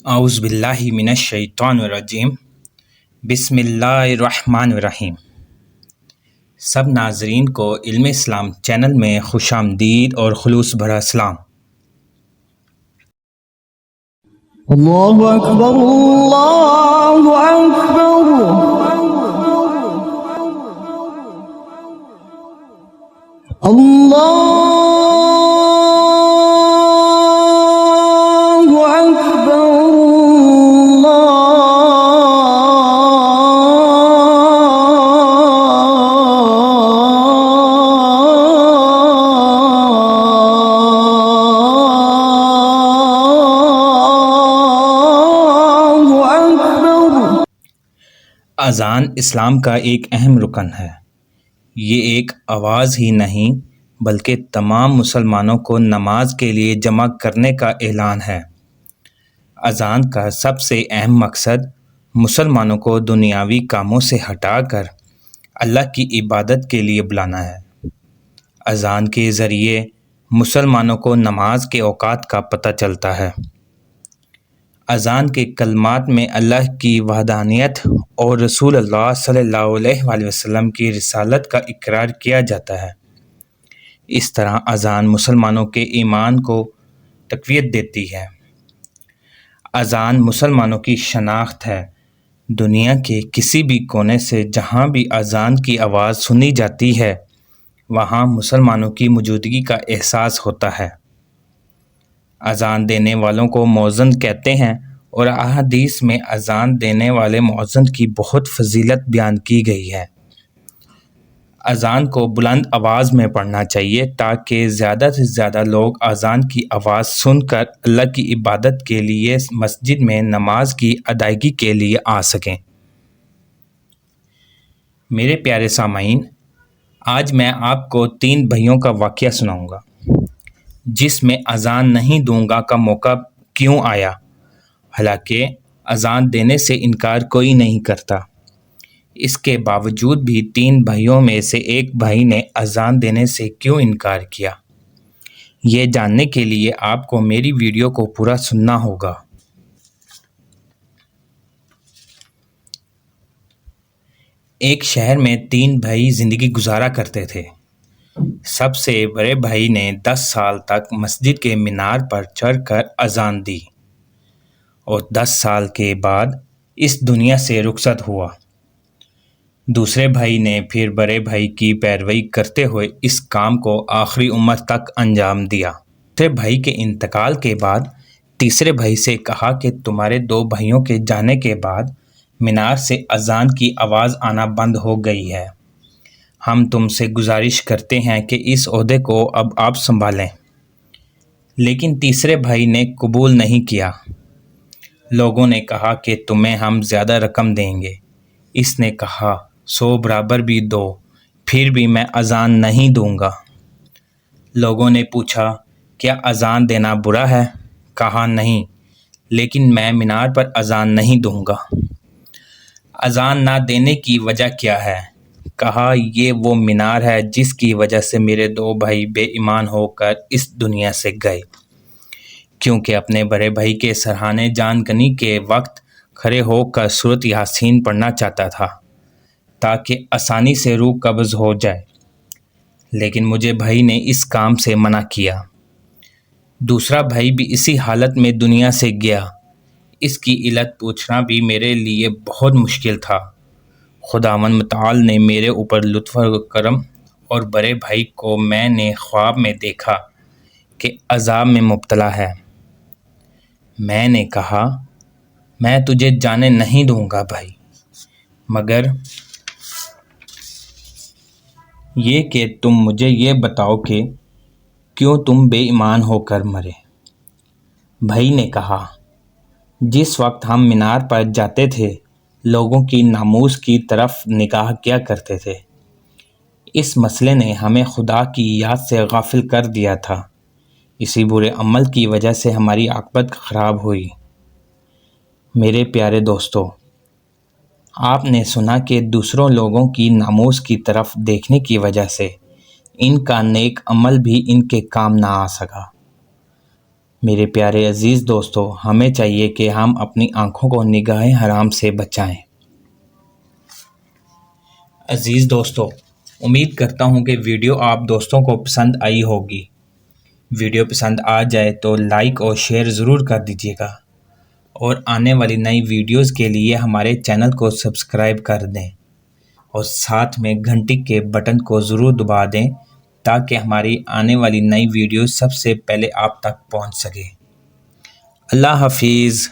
اعوذ باللہ من الشیطان الرجیم بسم اللہ الرحمن الرحیم۔ سب ناظرین کو علم اسلام چینل میں خوش آمدید اور خلوص بھرا سلام۔ اللہ اکبر اللہ اکبر اللہ اذان اسلام کا ایک اہم رکن ہے۔ یہ ایک آواز ہی نہیں بلکہ تمام مسلمانوں کو نماز کے لیے جمع کرنے کا اعلان ہے۔ اذان کا سب سے اہم مقصد مسلمانوں کو دنیاوی کاموں سے ہٹا کر اللہ کی عبادت کے لیے بلانا ہے۔ اذان کے ذریعے مسلمانوں کو نماز کے اوقات کا پتہ چلتا ہے۔ اذان کے کلمات میں اللہ کی وحدانیت اور رسول اللہ صلی اللہ علیہ وآلہ وسلم کی رسالت کا اقرار کیا جاتا ہے۔ اس طرح اذان مسلمانوں کے ایمان کو تقویت دیتی ہے۔ اذان مسلمانوں کی شناخت ہے۔ دنیا کے کسی بھی کونے سے جہاں بھی اذان کی آواز سنی جاتی ہے وہاں مسلمانوں کی موجودگی کا احساس ہوتا ہے۔ اذان دینے والوں کو مؤذن کہتے ہیں اور احادیث میں اذان دینے والے مؤذن کی بہت فضیلت بیان کی گئی ہے۔ اذان کو بلند آواز میں پڑھنا چاہیے تاکہ زیادہ سے زیادہ لوگ اذان کی آواز سن کر اللہ کی عبادت کے لیے مسجد میں نماز کی ادائیگی کے لیے آ سکیں۔ میرے پیارے سامعین، آج میں آپ کو 3 بھائیوں کا واقعہ سناؤں گا جس میں اذان نہیں دوں گا کا موقع کیوں آیا، حالانکہ اذان دینے سے انکار کوئی نہیں کرتا۔ اس کے باوجود بھی 3 بھائیوں میں سے ایک بھائی نے اذان دینے سے کیوں انکار کیا، یہ جاننے کے لیے آپ کو میری ویڈیو کو پورا سننا ہوگا۔ ایک شہر میں 3 بھائی زندگی گزارا کرتے تھے۔ سب سے بڑے بھائی نے 10 سال تک مسجد کے مینار پر چڑھ کر اذان دی اور 10 سال کے بعد اس دنیا سے رخصت ہوا۔ دوسرے بھائی نے پھر بڑے بھائی کی پیروی کرتے ہوئے اس کام کو آخری عمر تک انجام دیا۔ دوسرے بھائی کے انتقال کے بعد تیسرے بھائی سے کہا کہ تمہارے 2 بھائیوں کے جانے کے بعد مینار سے اذان کی آواز آنا بند ہو گئی ہے۔ ہم تم سے گزارش کرتے ہیں کہ اس عہدے کو اب آپ سنبھالیں۔ لیکن تیسرے بھائی نے قبول نہیں کیا۔ لوگوں نے کہا کہ تمہیں ہم زیادہ رقم دیں گے۔ اس نے کہا 100 برابر بھی دو، پھر بھی میں اذان نہیں دوں گا۔ لوگوں نے پوچھا کیا اذان دینا برا ہے؟ کہا نہیں، لیکن میں مینار پر اذان نہیں دوں گا۔ اذان نہ دینے کی وجہ کیا ہے؟ کہا یہ وہ مینار ہے جس کی وجہ سے میرے 2 بھائی بے ایمان ہو کر اس دنیا سے گئے، کیونکہ اپنے بڑے بھائی کے سرحانے جان کنی کے وقت کھڑے ہو کر سورۃ یاسین پڑھنا چاہتا تھا تاکہ آسانی سے روح قبض ہو جائے، لیکن مجھے بھائی نے اس کام سے منع کیا۔ دوسرا بھائی بھی اسی حالت میں دنیا سے گیا۔ اس کی علت پوچھنا بھی میرے لیے بہت مشکل تھا۔ خداوند متعال نے میرے اوپر لطف و کرم اور بڑے بھائی کو میں نے خواب میں دیکھا کہ عذاب میں مبتلا ہے۔ میں نے کہا میں تجھے جانے نہیں دوں گا بھائی، مگر یہ کہ تم مجھے یہ بتاؤ کہ کیوں تم بے ایمان ہو کر مرے۔ بھائی نے کہا جس وقت ہم مینار پر جاتے تھے لوگوں کی ناموس کی طرف نگاہ کیا کرتے تھے۔ اس مسئلے نے ہمیں خدا کی یاد سے غافل کر دیا تھا۔ اسی برے عمل کی وجہ سے ہماری عاقبت خراب ہوئی۔ میرے پیارے دوستو، آپ نے سنا کہ دوسروں لوگوں کی ناموس کی طرف دیکھنے کی وجہ سے ان کا نیک عمل بھی ان کے کام نہ آ سکا۔ میرے پیارے عزیز دوستو، ہمیں چاہیے کہ ہم اپنی آنکھوں کو نگاہ حرام سے بچائیں۔ عزیز دوستو، امید کرتا ہوں کہ ویڈیو آپ دوستوں کو پسند آئی ہوگی۔ ویڈیو پسند آ جائے تو لائک اور شیئر ضرور کر دیجیے گا، اور آنے والی نئی ویڈیوز کے لیے ہمارے چینل کو سبسکرائب کر دیں، اور ساتھ میں گھنٹی کے بٹن کو ضرور دبا دیں تاکہ ہماری آنے والی نئی ویڈیو سب سے پہلے آپ تک پہنچ سکے۔ اللہ حافظ۔